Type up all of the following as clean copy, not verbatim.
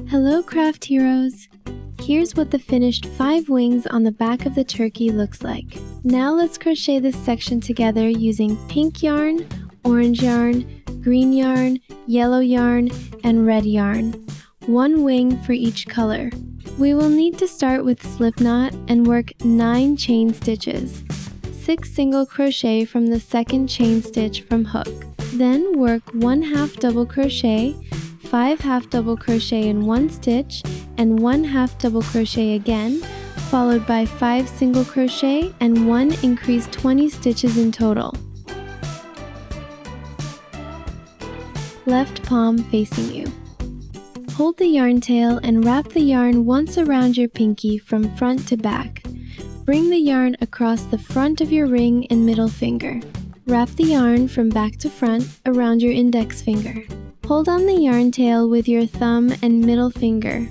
Hello craft heroes! Here's what the finished 5 wings on the back of the turkey looks like. Now let's crochet this section together using pink yarn, orange yarn, green yarn, yellow yarn, and red yarn. 1 wing for each color. We will need to start with slipknot and work 9 chain stitches. 6 single crochet from the second chain stitch from hook. Then work 1 half double crochet, 5 half double crochet in 1 stitch, and 1 half double crochet again, followed by 5 single crochet and 1 increased 20 stitches in total. Left palm facing you. Hold the yarn tail and wrap the yarn once around your pinky from front to back. Bring the yarn across the front of your ring and middle finger. Wrap the yarn from back to front around your index finger. Hold on the yarn tail with your thumb and middle finger.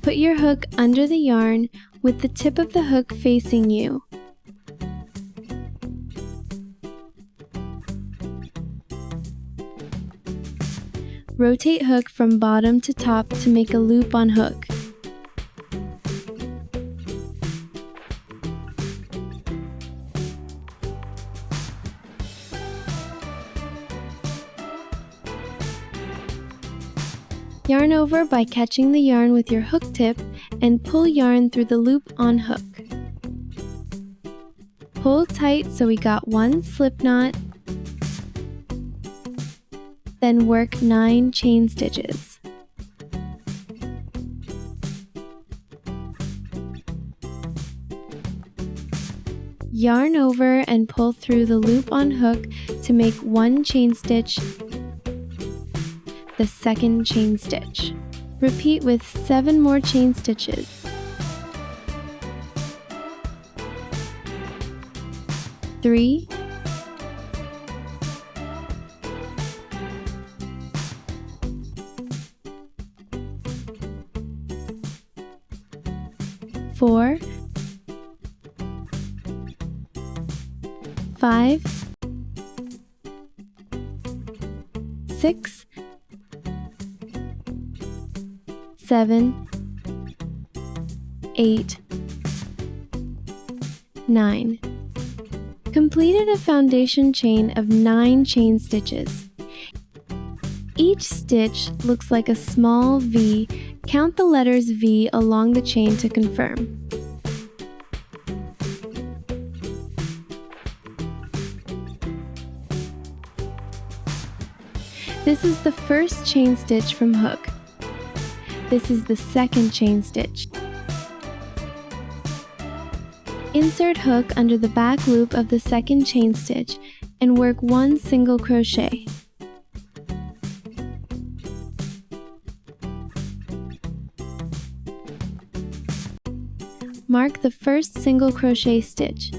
Put your hook under the yarn with the tip of the hook facing you. Rotate hook from bottom to top to make a loop on hook. Yarn over by catching the yarn with your hook tip and pull yarn through the loop on hook. Pull tight so we got 1 slip knot, then work 9 chain stitches. Yarn over and pull through the loop on hook to make 1 chain stitch, the second chain stitch. Repeat with 7 more chain stitches. 3, 4, 5, 6, 7, 8, 9. Completed a foundation chain of 9 chain stitches. Each stitch looks like a small V. Count the letters V along the chain to confirm. This is the first chain stitch from hook. This is the second chain stitch. Insert hook under the back loop of the second chain stitch and work 1 single crochet. Mark the first single crochet stitch.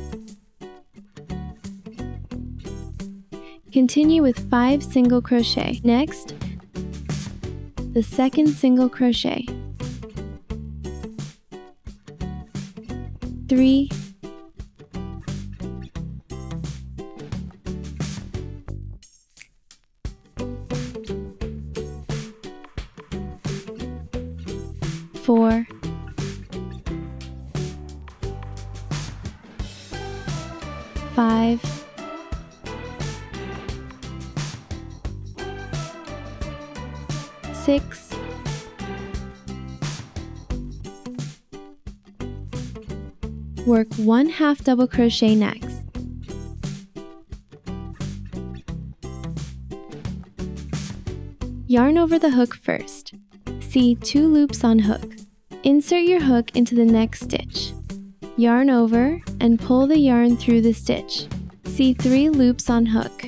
Continue with 5 single crochet. Next, the second single crochet. 3, 4, 5, 6, 1 half double crochet next. Yarn over the hook first. See 2 loops on hook. Insert your hook into the next stitch. Yarn over and pull the yarn through the stitch. See 3 loops on hook.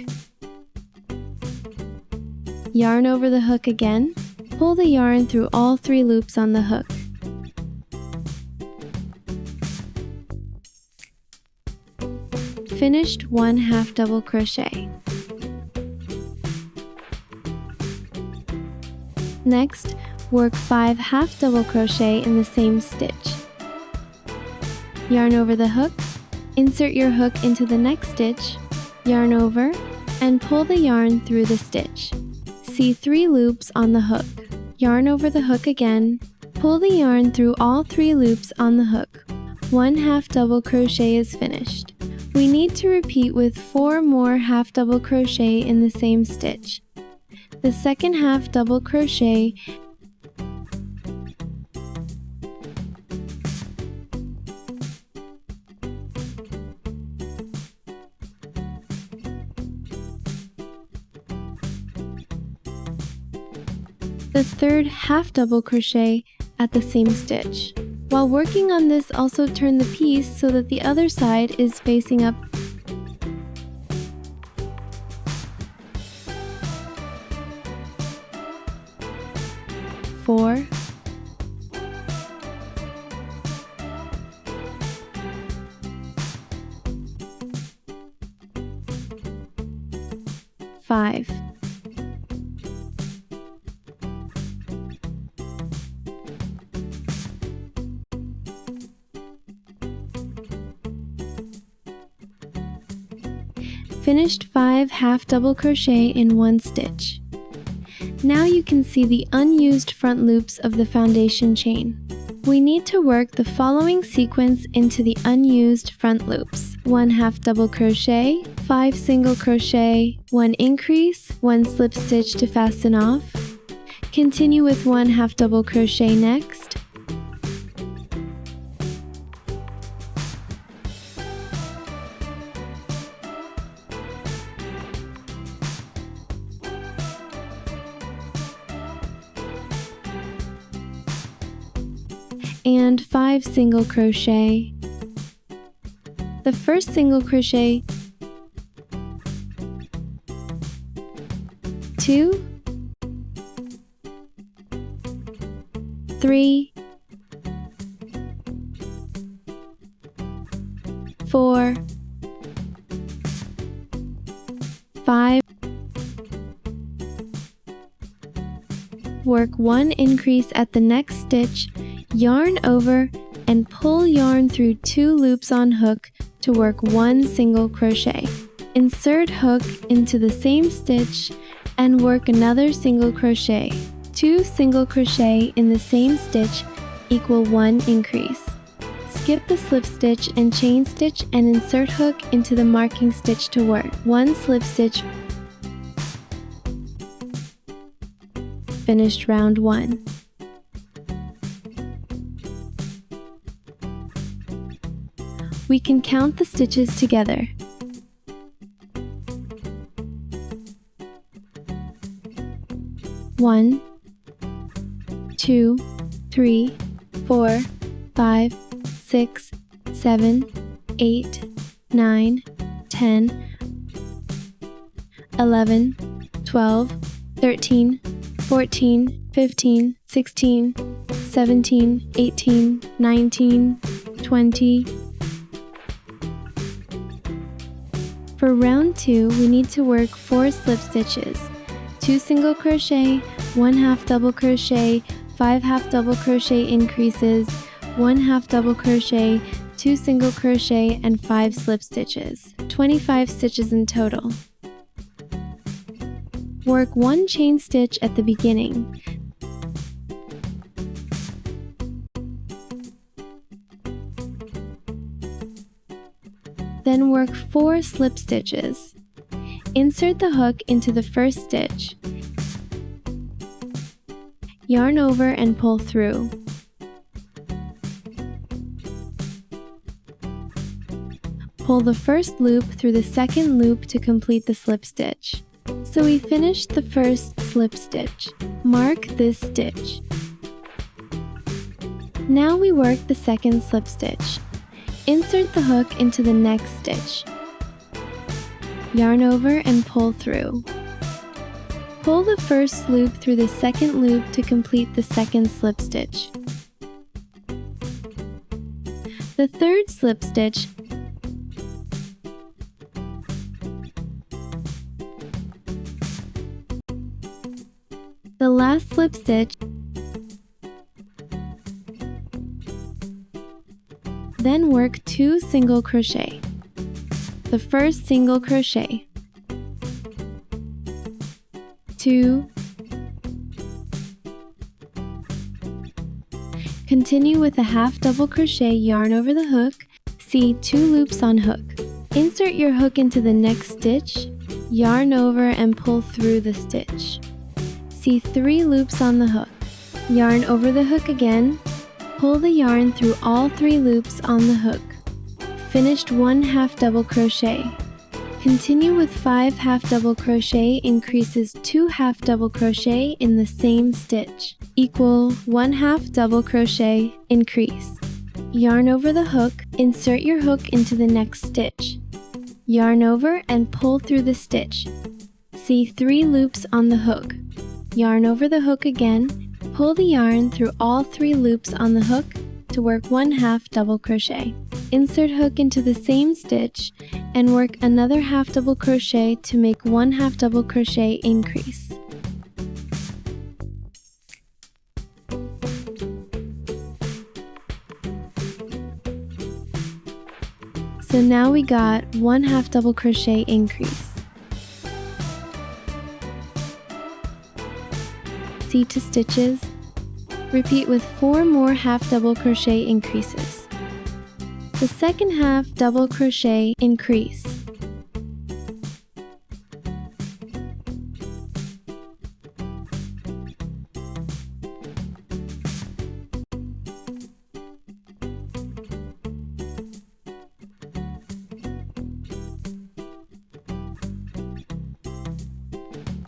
Yarn over the hook again. Pull the yarn through all 3 loops on the hook. Finished 1 half double crochet. Next, work 5 half double crochet in the same stitch. Yarn over the hook, insert your hook into the next stitch, yarn over, and pull the yarn through the stitch. See 3 loops on the hook. Yarn over the hook again. Pull the yarn through all 3 loops on the hook. 1 half double crochet is finished. We need to repeat with 4 more half double crochet in the same stitch. The second half double crochet the third half double crochet at the same stitch. While working on this, also turn the piece so that the other side is facing up. Four, 5. Finished 5 half double crochet in 1 stitch. Now you can see the unused front loops of the foundation chain. We need to work the following sequence into the unused front loops. 1 half double crochet, 5 single crochet, 1 increase, 1 slip stitch to fasten off. Continue with 1 half double crochet next. And 5 single crochet. The first single crochet, 2, 3, 4, 5. Work 1 increase at the next stitch. Yarn over and pull yarn through 2 loops on hook to work 1 single crochet. Insert hook into the same stitch and work another single crochet. 2 single crochet in the same stitch equal 1 increase. Skip the slip stitch and chain stitch and insert hook into the marking stitch to work 1 slip stitch. Finished round 1. We can count the stitches together. 1, 2, 3, 4, 5, 6, 7, 8, 9, 10, 11, 12, 13, 14, 15, 16, 17, 18, 19, 20. For round 2, we need to work 4 slip stitches, 2 single crochet, 1 half double crochet, 5 half double crochet increases, 1 half double crochet, 2 single crochet, and 5 slip stitches. 25 stitches in total. Work 1 chain stitch at the beginning. Then work 4 slip stitches. Insert the hook into the first stitch. Yarn over and pull through. Pull the first loop through the second loop to complete the slip stitch. So we finished the first slip stitch. Mark this stitch. Now we work the second slip stitch. Insert the hook into the next stitch. Yarn over and pull through. Pull the first loop through the second loop to complete the second slip stitch. The third slip stitch, the last slip stitch, then work 2 single crochet. The first single crochet, 2. Continue with a half double crochet, yarn over the hook, see 2 loops on hook. Insert your hook into the next stitch, yarn over and pull through the stitch. See 3 loops on the hook. Yarn over the hook again, pull the yarn through all 3 loops on the hook. Finished 1 half double crochet. Continue with 5 half double crochet increases 2 half double crochet in the same stitch, equal 1 half double crochet increase. Yarn over the hook, insert your hook into the next stitch. Yarn over and pull through the stitch. See 3 loops on the hook. Yarn over the hook again, pull the yarn through all 3 loops on the hook to work 1 half double crochet. Insert hook into the same stitch and work another half double crochet to make 1 half double crochet increase. So now we got 1 half double crochet increase. See 2 stitches. Repeat with 4 more half double crochet increases. The second half double crochet increase.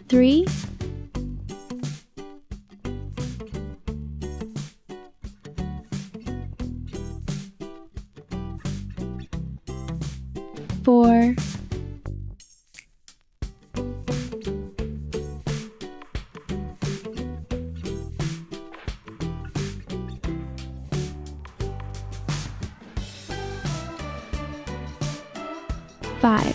Three, 4, 5.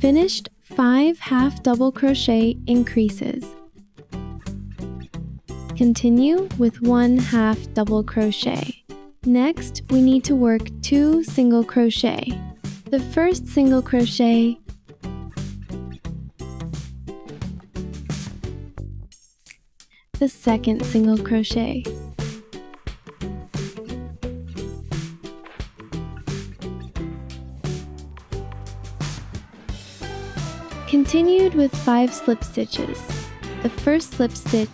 Finished 5 half double crochet increases. Continue with 1 half double crochet. Next, we need to work 2 single crochet. The first single crochet, the second single crochet. Continued with 5 slip stitches. The first slip stitch,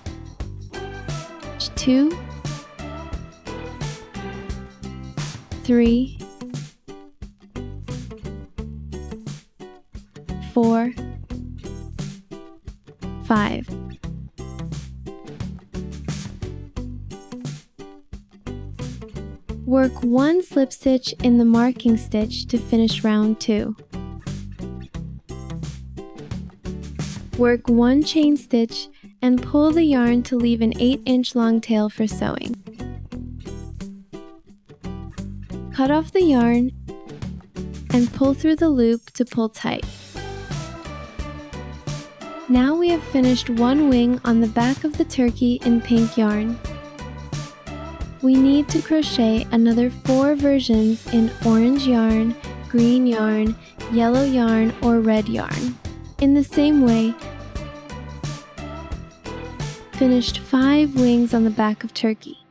2, 3, 4, 5. Work 1 slip stitch in the marking stitch to finish round 2. Work 1 chain stitch and pull the yarn to leave an 8-inch long tail for sewing. Cut off the yarn and pull through the loop to pull tight. Now we have finished 1 wing on the back of the turkey in pink yarn. We need to crochet another 4 versions in orange yarn, green yarn, yellow yarn, or red yarn. In the same way, finished 5 wings on the back of turkey.